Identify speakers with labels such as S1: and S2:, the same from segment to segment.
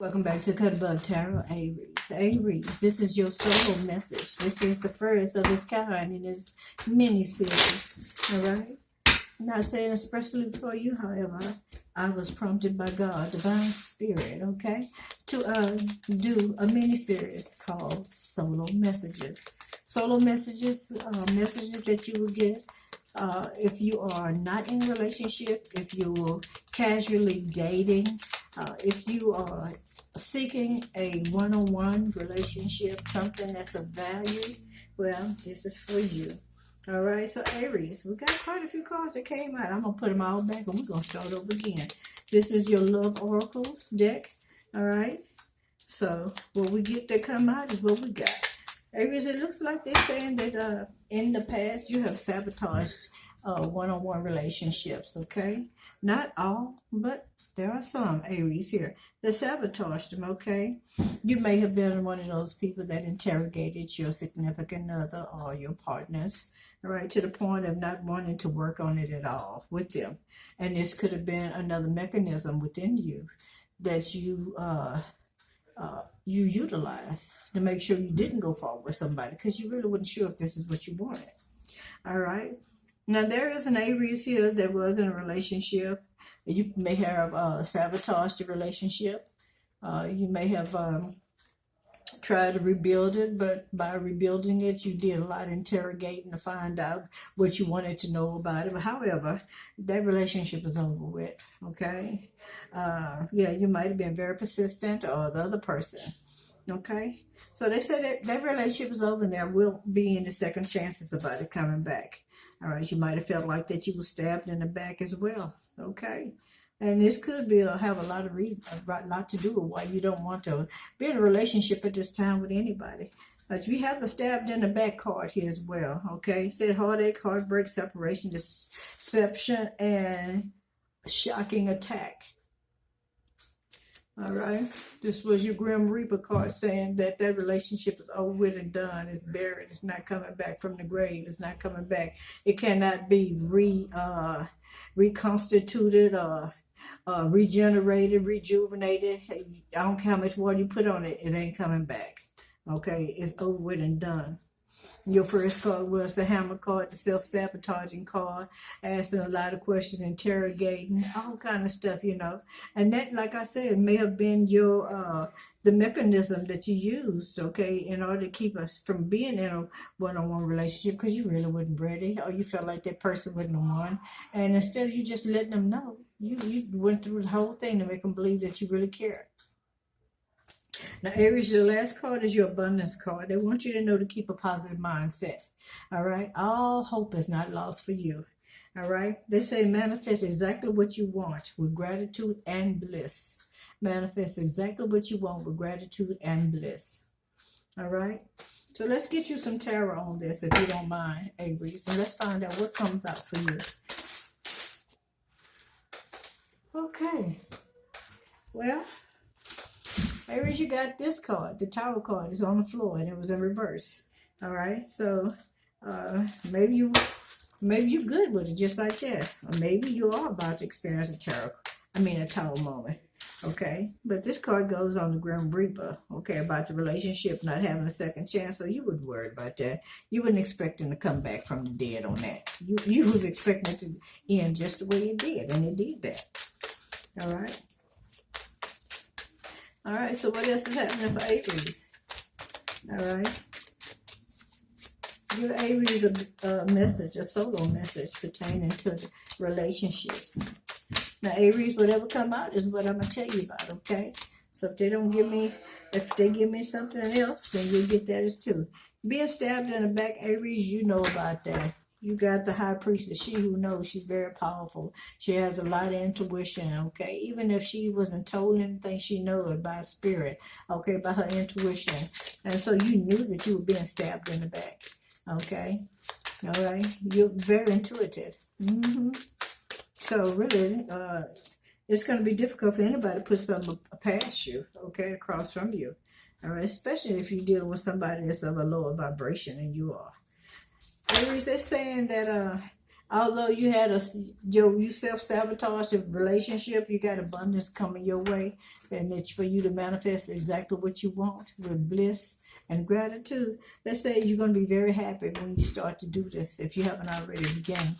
S1: Welcome back to Cut Above Tarot, Aries. Aries, this is your solo message. This is the first of its kind in this mini-series, all right? I'm not saying especially for you, however, I was prompted by God, divine spirit, okay, to do a mini-series called Solo Messages. Solo messages, messages that you will get if you are not in a relationship, if you're casually dating, if you are seeking a one-on-one relationship, something that's of value, well, this is for you. All right, so Aries, we got quite a few cards that came out. I'm going to put them all back and we're going to start over again. This is your Love Oracles deck, all right? So what we get that come out is what we got. Aries, it looks like they're saying that in the past you have sabotaged one-on-one relationships, okay? Not all, but there are some Aries here that sabotaged them, okay? You may have been one of those people that interrogated your significant other or your partners, all right, to the point of not wanting to work on it at all with them. And this could have been another mechanism within you that you utilize to make sure you didn't go forward with somebody because you really wasn't sure if this is what you wanted. All right. Now, there is an Aries here that was in a relationship. You may have sabotaged the relationship. You may have tried to rebuild it, but by rebuilding it, you did a lot of interrogating to find out what you wanted to know about it. But however, that relationship is over with, okay? Yeah, you might have been very persistent or the other person, okay? So they said that relationship is over and there will be any second chances about it coming back. All right, you might have felt like that you were stabbed in the back as well, okay? And this could be have a lot to do with why you don't want to be in a relationship at this time with anybody. But you have the stabbed in the back card here as well, okay? It said heartache, heartbreak, separation, deception, and shocking attack. All right, this was your Grim Reaper card saying that relationship is over with and done. It's buried. It's not coming back from the grave. It's not coming back. It cannot be reconstituted or regenerated, rejuvenated. I don't care how much water you put on it. It ain't coming back. Okay, it's over with and done. Your first card was the Hammer card, the self-sabotaging card, asking a lot of questions, interrogating, all kind of stuff, you know. And that, like I said, may have been your the mechanism that you used, okay, in order to keep us from being in a one-on-one relationship because you really wasn't ready or you felt like that person wasn't the one. And instead of you just letting them know, you went through the whole thing to make them believe that you really cared. Now, Aries, your last card is your abundance card. They want you to know to keep a positive mindset. All right? All hope is not lost for you. All right? They say manifest exactly what you want with gratitude and bliss. Manifest exactly what you want with gratitude and bliss. All right? So let's get you some tarot on this, if you don't mind, Aries. And let's find out what comes out for you. Okay. Well, Aries, you got this card. The Tower card is on the floor and it was in reverse. All right, so maybe you're good with it just like that, or maybe you are about to experience a Tower moment. Okay, but this card goes on the Grim Reaper. Okay, about the relationship not having a second chance. So you wouldn't worry about that. You wouldn't expect him to come back from the dead on that. You was expecting it to end just the way it did, and it did that. All right. All right, so what else is happening for Aries? All right. Give Aries a message, a solo message pertaining to relationships. Now, Aries, whatever come out is what I'm going to tell you about, okay? So if they give me something else, then you'll get that as too. Being stabbed in the back, Aries, you know about that. You got the high priestess, she who knows. She's very powerful. She has a lot of intuition, okay? Even if she wasn't told anything, she knows by spirit, okay, by her intuition. And so you knew that you were being stabbed in the back, okay? All right? You're very intuitive. So really, it's going to be difficult for anybody to put something past you, okay, across from you. All right? Especially if you're dealing with somebody that's of a lower vibration than you are. Aries, they're saying that Although you self-sabotage a relationship, you got abundance coming your way, and it's for you to manifest exactly what you want with bliss and gratitude. Let's say you're going to be very happy when you start to do this, if you haven't already begun.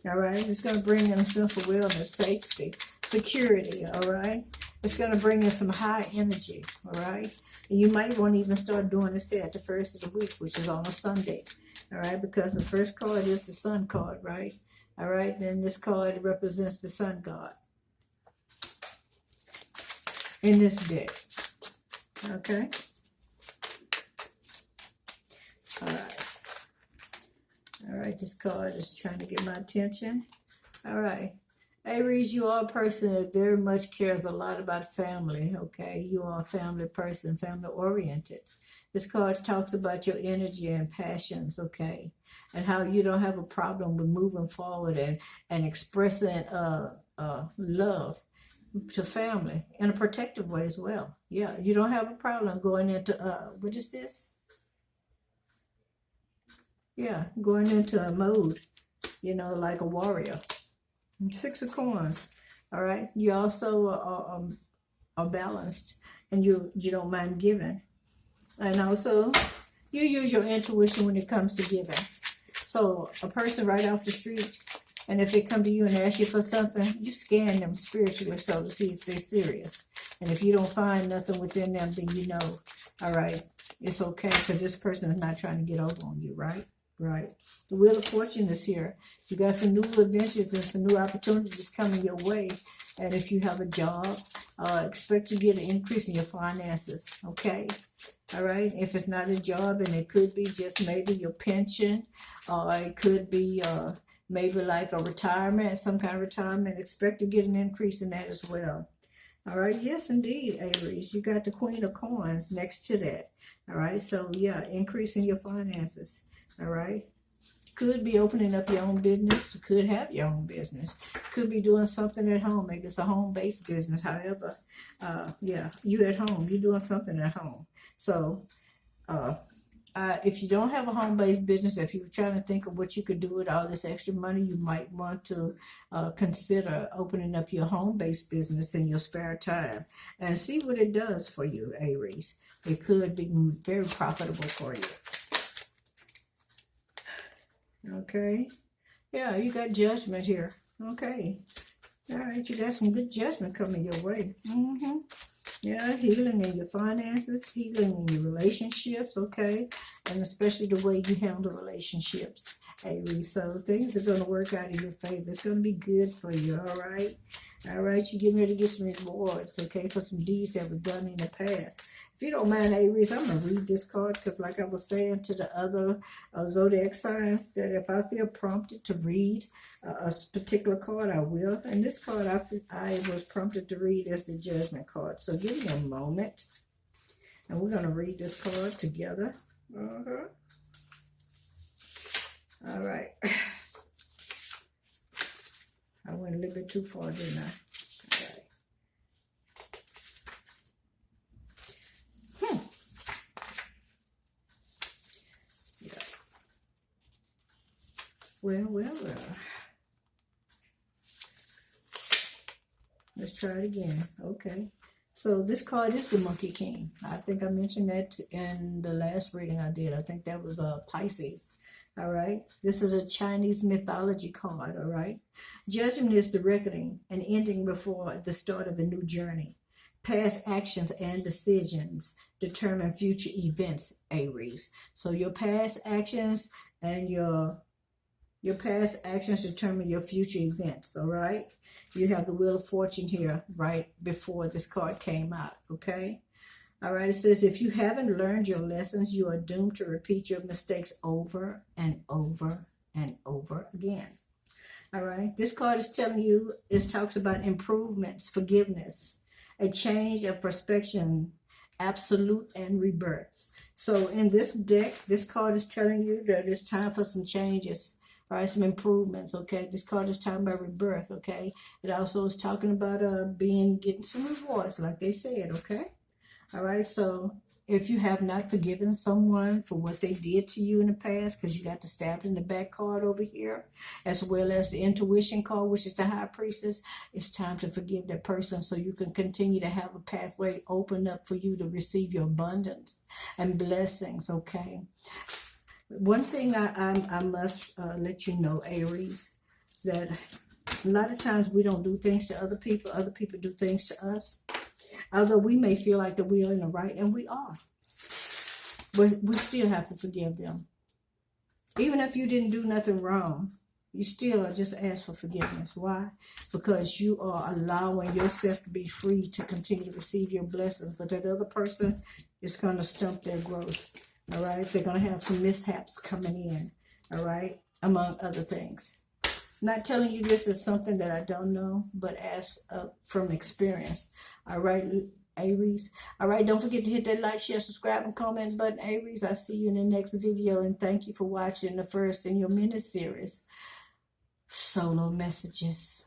S1: All right, it's going to bring in a sense of wellness, safety, security. All right, it's going to bring in some high energy. All right, and you might want to even start doing this at the first of the week, which is on a Sunday. All right, because the first card is the sun card, right? All right, then this card represents the sun god in this deck. Okay. All right. All right, this card is trying to get my attention. All right. Aries, you are a person that very much cares a lot about family, okay? You are a family person, family-oriented. This card talks about your energy and passions, okay? And how you don't have a problem with moving forward and expressing love to family in a protective way as well. Yeah, you don't have a problem going into, what is this? Yeah, going into a mode, you know, like a warrior. 6 of Coins. All right. You also are balanced, and you don't mind giving. And also, you use your intuition when it comes to giving. So a person right off the street, and if they come to you and ask you for something, you scan them spiritually so to see if they're serious. And if you don't find nothing within them, then you know, all right, it's okay, because this person is not trying to get over on you, right? Right. The Wheel of Fortune is here. You got some new adventures and some new opportunities coming your way. And if you have a job, expect to get an increase in your finances. Okay. All right. If it's not a job, and it could be just maybe your pension, or it could be maybe like a retirement, some kind of retirement, expect to get an increase in that as well. All right. Yes, indeed, Aries. You got the Queen of Coins next to that. All right. So, yeah, increasing your finances. All right. Could be opening up your own business. Could have your own business. Could be doing something at home. Maybe it's a home-based business. However, yeah, you at home. You're doing something at home. So, if you don't have a home-based business, if you're trying to think of what you could do with all this extra money, you might want to consider opening up your home-based business in your spare time and see what it does for you, Aries. It could be very profitable for you. Okay. Yeah, you got judgment here. Okay. All right, you got some good judgment coming your way. Yeah, healing in your finances, healing in your relationships, okay? And especially the way you handle relationships, Aries. So things are going to work out in your favor. It's going to be good for you, all right? All right, you're getting ready to get some rewards, okay, for some deeds that were done in the past. If you don't mind, Aries, I'm going to read this card because like I was saying to the other zodiac signs, that if I feel prompted to read a particular card, I will. And this card I was prompted to read is the Judgment card. So give me a moment. And we're going to read this card together. All right. I went a little bit too far, didn't I? All right. Yeah. Well. Let's try it again. Okay. So this card is the Monkey King. I think I mentioned that in the last reading I did. I think that was Pisces. All right. This is a Chinese mythology card. All right. Judgment is the reckoning, an ending before the start of a new journey. Past actions and decisions determine future events, Aries. So your past actions and your past actions determine your future events, all right? You have the Wheel of Fortune here right before this card came out, okay? All right, it says, if you haven't learned your lessons, you are doomed to repeat your mistakes over and over and over again. All right, this card is telling you, it talks about improvements, forgiveness, a change of perspective, absolute and rebirths. So in this deck, this card is telling you that it's time for some changes. All right, some improvements, okay? This card is talking about rebirth, okay? It also is talking about getting some rewards, like they said, okay? All right, so if you have not forgiven someone for what they did to you in the past, because you got the stabbed in the back card over here, as well as the intuition card, which is the high priestess, it's time to forgive that person so you can continue to have a pathway open up for you to receive your abundance and blessings, okay? One thing I must let you know, Aries, that a lot of times we don't do things to other people do things to us. Although we may feel like that we are in the right, and we are, but we still have to forgive them. Even if you didn't do nothing wrong, you still just ask for forgiveness. Why? Because you are allowing yourself to be free to continue to receive your blessings. But that other person is going to stump their growth. All right? They're going to have some mishaps coming in. All right? Among other things. Not telling you this is something that I don't know, but as from experience. All right, Aries. All right, don't forget to hit that like, share, subscribe, and comment button, Aries. I'll see you in the next video, and thank you for watching the first in your mini series, Solo Messages.